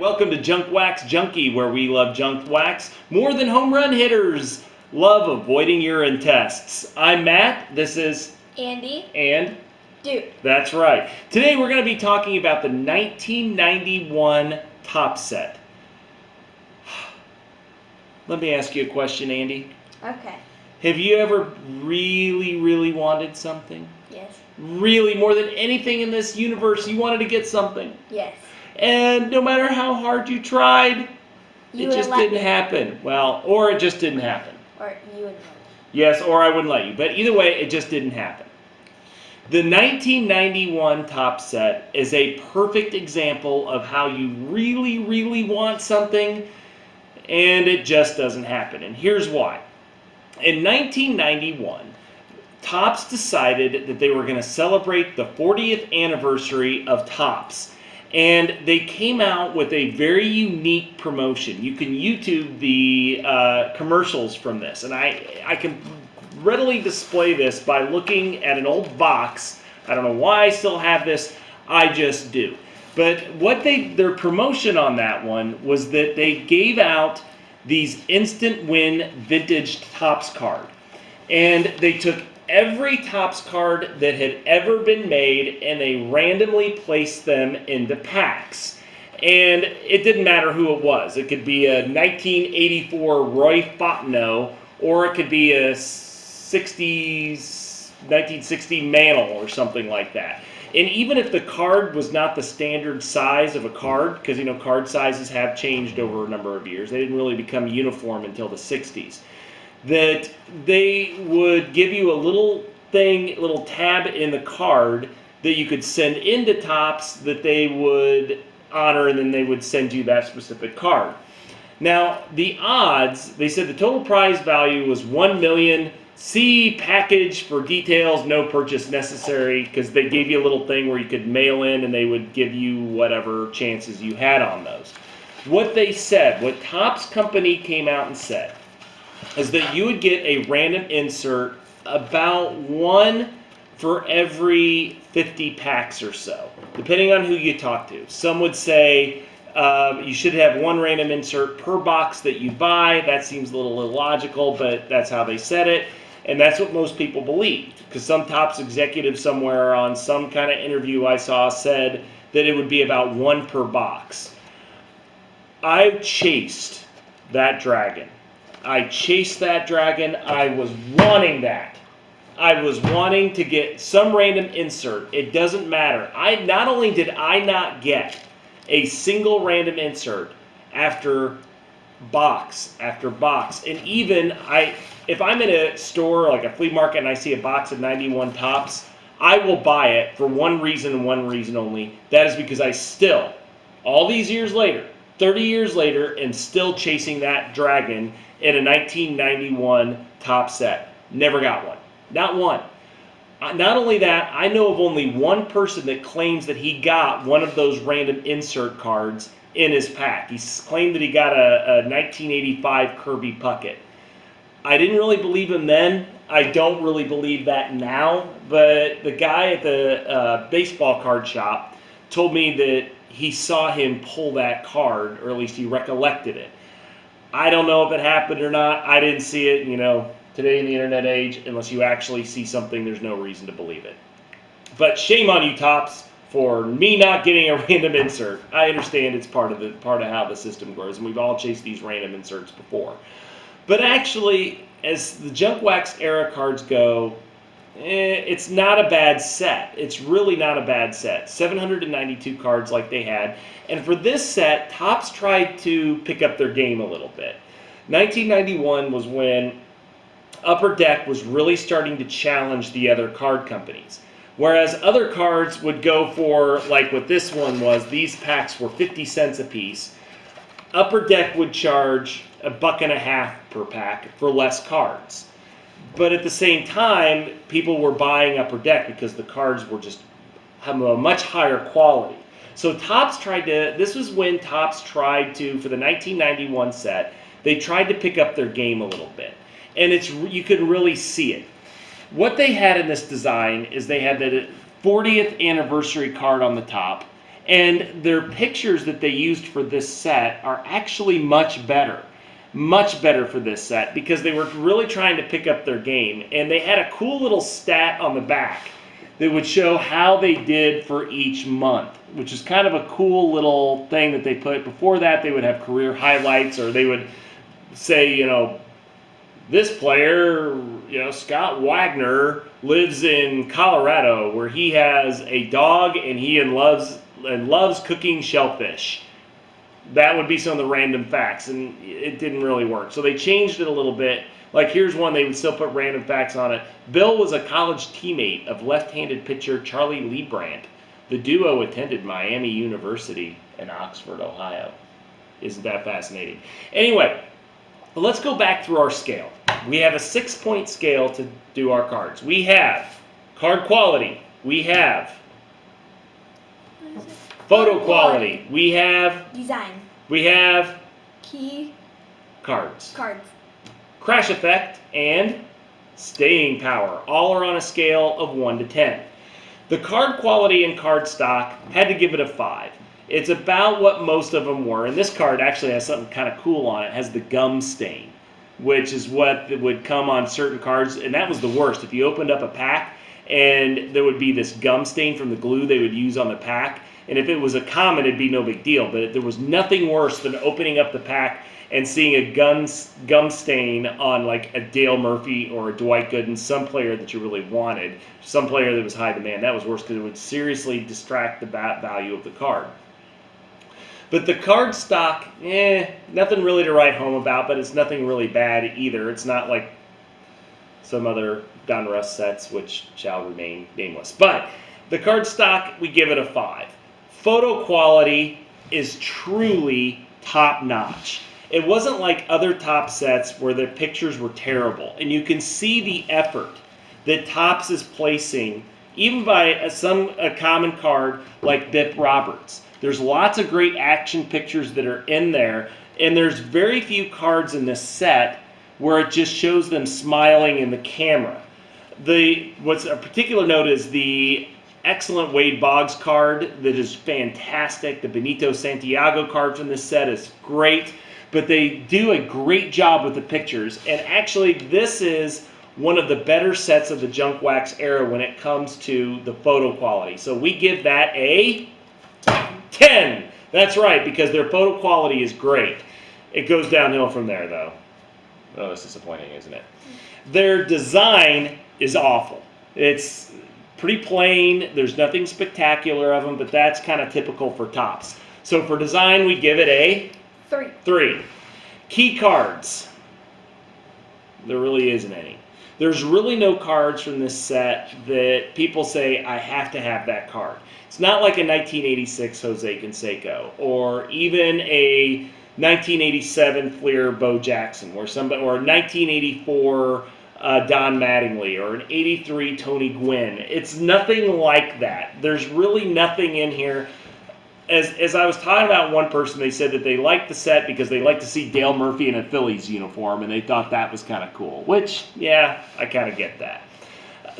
Welcome to Junkwax Junkie, where we love junk wax more than home run hitters love avoiding urine tests. I'm Matt. This is Andy. And Dude. That's right. Today we're going to be talking about the 1991 Top Set. Let me ask you a question, Andy. Okay. Have you ever really wanted something? Yes. Really, more than anything in this universe, you wanted to get something? Yes. And no matter how hard you tried, You it just didn't happen. Well, or it just didn't happen. Or you wouldn't let me. Yes, or I wouldn't let you. But either way, it just didn't happen. The 1991 Top Set is a perfect example of how you really want something and it just doesn't happen. And here's why. In 1991, Topps decided that they were going to celebrate the 40th anniversary of Topps. And they came out with a very unique promotion. You can YouTube the commercials from this. And I can readily display this by looking at an old box. I don't know why I still have this. I just do. But what their promotion on that one was that they gave out these instant win vintage Topps card. And they took every Topps card that had ever been made and they randomly placed them into packs. And it didn't matter who it was. It could be a 1984 Roy Fontenot, or it could be a 1960 Mantle or something like that. And even if the card was not the standard size of a card, because card sizes have changed over a number of years, they didn't really become uniform until the 60s. That they would give you a little tab in the card that you could send into Topps that they would honor, and then they would send you that specific card. Now, the odds, they said the total prize value was $1 million. See package for details, no purchase necessary, because they gave you a little thing where you could mail in and they would give you whatever chances you had on those. What they said, what Topps company came out and said, is that you would get a random insert about one for every 50 packs or so, depending on who you talk to. Some would say you should have one random insert per box that you buy. That seems a little illogical, but that's how they said it. And that's what most people believed, because some Topps executive somewhere on some kind of interview I saw said that it would be about one per box. I chased that dragon. I chased that dragon. I was wanting that. I was wanting to get some random insert. It doesn't matter. Not only did I not get a single random insert after box after box, and even if I'm in a store like a flea market and I see a box of 91 Topps, I will buy it for one reason and one reason only. That is because I still, all these years later, 30 years later, am still chasing that dragon in a 1991 Topps set. Never got one. Not one. Not only that, I know of only one person that claims that he got one of those random insert cards in his pack. He's claimed that he got a 1985 Kirby Puckett. I didn't really believe him then. I don't really believe that now. But the guy at the baseball card shop told me that he saw him pull that card, or at least he recollected it. I don't know if it happened or not. I didn't see it. Today in the internet age, unless you actually see something, there's no reason to believe it. But shame on you, Topps, for me not getting a random insert. I understand it's part of how the system grows, and we've all chased these random inserts before. But actually, as the Junkwax era cards go, it's not a bad set. It's really not a bad set. 792 cards like they had. And for this set, Topps tried to pick up their game a little bit. 1991 was when Upper Deck was really starting to challenge the other card companies. Whereas other cards would go for, like what this one was, these packs were 50 cents a piece. Upper Deck would charge $1.50 per pack for less cards. But at the same time, people were buying Upper Deck because the cards were just have a much higher quality. So this was when Topps tried to, for the 1991 set, they tried to pick up their game a little bit. And you could really see it. What they had in this design is they had the 40th anniversary card on the top, And their pictures that they used for this set are actually much better for this set because they were really trying to pick up their game. And they had a cool little stat on the back that would show how they did for each month, which is kind of a cool little thing that they put. Before that, they would have career highlights, or they would say, this player, Scott Wagner, lives in Colorado where he has a dog and he loves cooking shellfish. That would be some of the random facts, and it didn't really work. So they changed it a little bit. Like, here's one, they would still put random facts on it. Bill was a college teammate of left-handed pitcher Charlie Liebrandt. The duo attended Miami University in Oxford, Ohio. Isn't that fascinating? Anyway, let's go back through our scale. We have a 6-point scale to do our cards. We have card quality. We have photo quality. We have design. We have Key cards. Cards. Crash effect, and staying power. All are on a scale of 1 to 10. The card quality and card stock had to give it a 5. It's about what most of them were. And this card actually has something kind of cool on it. It has the gum stain, which is what would come on certain cards. And that was the worst. If you opened up a pack and there would be this gum stain from the glue they would use on the pack. And if it was a common, it'd be no big deal. But there was nothing worse than opening up the pack and seeing a gum stain on like a Dale Murphy or a Dwight Gooden, some player that you really wanted, some player that was high demand. That was worse because it would seriously distract the value of the card. But the card stock, nothing really to write home about, but it's nothing really bad either. It's not like some other Donruss sets, which shall remain nameless. But the card stock, we give it a 5. Photo quality is truly top-notch. It wasn't like other top sets where the pictures were terrible. And you can see the effort that Topps is placing, even by a common card like Bip Roberts. There's lots of great action pictures that are in there, and there's very few cards in this set where it just shows them smiling in the camera. What's a particular note is the excellent Wade Boggs card that is fantastic. The Benito Santiago card from this set is great. But they do a great job with the pictures. And actually, this is one of the better sets of the Junkwax era when it comes to the photo quality. So we give that a 10. That's right, because their photo quality is great. It goes downhill from there, though. Oh, that's disappointing, isn't it? Their design is awful. It's pretty plain. There's nothing spectacular of them, but that's kind of typical for Topps. So for design, we give it a 3. Key cards. There really isn't any. There's really no cards from this set that people say, I have to have that card. It's not like a 1986 Jose Canseco or even a 1987 Fleer Bo Jackson or a 1984 Don Mattingly or an 83 Tony Gwynn. It's nothing like that. There's really nothing in here. As I was talking about one person, they said that they liked the set because they liked to see Dale Murphy in a Phillies uniform, and they thought that was kind of cool, which, yeah, I kind of get that.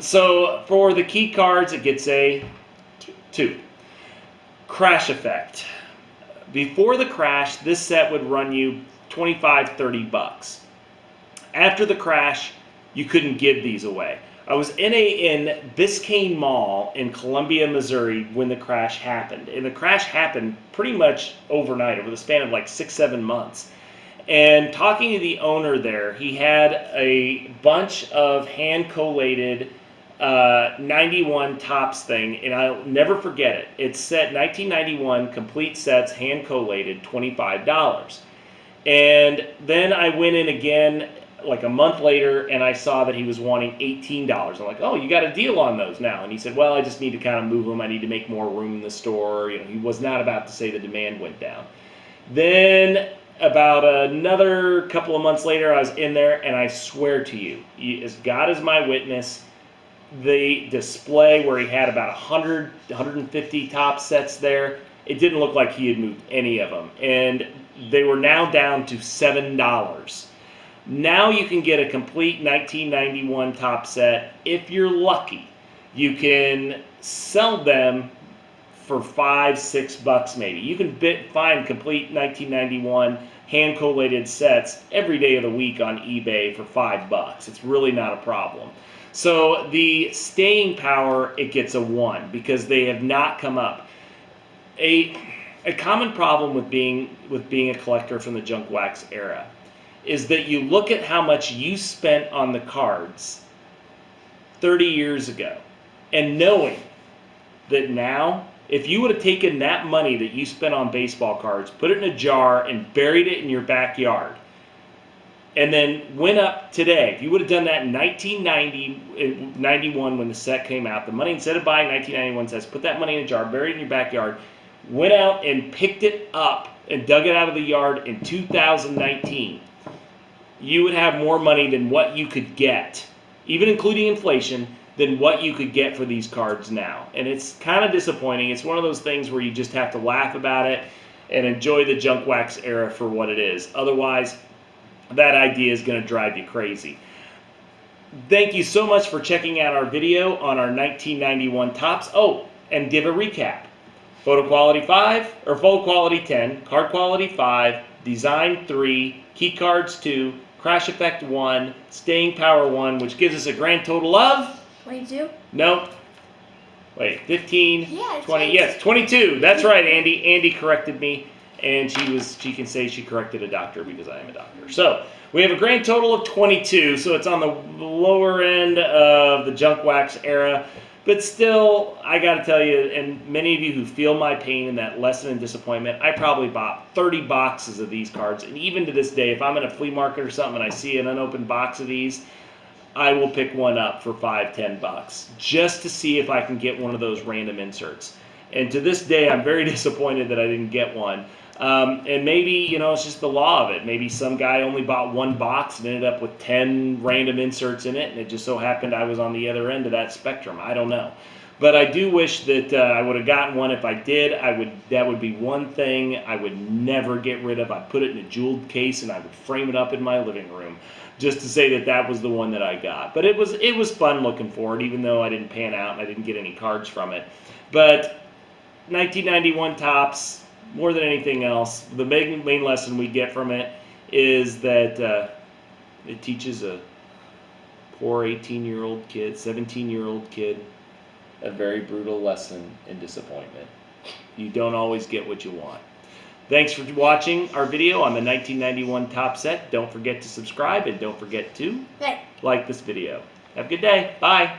So for the key cards, it gets a 2. Crash effect. Before the crash, this set would run you $25-30. After the crash, you couldn't give these away. I was in Biscayne Mall in Columbia, Missouri when the crash happened. And the crash happened pretty much overnight, over the span of like 6-7 months. And talking to the owner there, he had a bunch of hand-collated 91 Topps thing, and I'll never forget it. It's set 1991, complete sets, hand-collated, $25. And then I went in again like a month later, and I saw that he was wanting $18. I'm like, oh, you got a deal on those now. And he said, well, I just need to kind of move them. I need to make more room in the store. He was not about to say the demand went down. Then about another couple of months later, I was in there, and I swear to you, as God is my witness, the display where he had about 100, 150 Topps sets there, it didn't look like he had moved any of them. And they were now down to $7. Now you can get a complete 1991 Topps set. If you're lucky, you can sell them for $5-6 maybe. You can find complete 1991 hand collated sets every day of the week on eBay for $5. It's really not a problem. So the staying power, it gets a 1 because they have not come up. A common problem with being a collector from the Junkwax era is that you look at how much you spent on the cards 30 years ago, and knowing that now, if you would have taken that money that you spent on baseball cards, put it in a jar, and buried it in your backyard, and then went up today, if you would have done that in 1991 when the set came out, the money, instead of buying 1991 sets, put that money in a jar, buried it in your backyard, went out and picked it up and dug it out of the yard in 2019, you would have more money than what you could get, even including inflation, than what you could get for these cards now. And it's kind of disappointing. It's one of those things where you just have to laugh about it and enjoy the Junkwax era for what it is. Otherwise, that idea is going to drive you crazy. Thank you so much for checking out our video on our 1991 Topps. Oh, and give a recap. Photo quality 5, or photo quality 10, card quality 5, design 3, key cards 2, crash effect 1, staying power 1, which gives us a grand total of... 22? No. Wait, 15, yeah, 20. Right. Yes, 22. That's right, Andy. Andy corrected me, and she can say she corrected a doctor because I am a doctor. So we have a grand total of 22, so it's on the lower end of the Junkwax era. But still, I got to tell you, and many of you who feel my pain and that lesson and disappointment, I probably bought 30 boxes of these cards. And even to this day, if I'm in a flea market or something and I see an unopened box of these, I will pick one up for $5-10 just to see if I can get one of those random inserts. And to this day, I'm very disappointed that I didn't get one. And maybe, you know, it's just the law of it. Maybe some guy only bought one box and ended up with 10 random inserts in it, and it just so happened I was on the other end of that spectrum. I don't know. But I do wish that I would have gotten one. If I did, that would be one thing I would never get rid of. I'd put it in a jeweled case and I would frame it up in my living room, just to say that that was the one that I got. But it was fun looking for it, even though I didn't pan out and I didn't get any cards from it. But 1991 Topps, more than anything else, the main lesson we get from it is that it teaches a poor 18-year-old kid, 17-year-old kid, a very brutal lesson in disappointment. You don't always get what you want. Thanks for watching our video on the 1991 Topps set. Don't forget to subscribe and don't forget to like this video. Have a good day. Bye.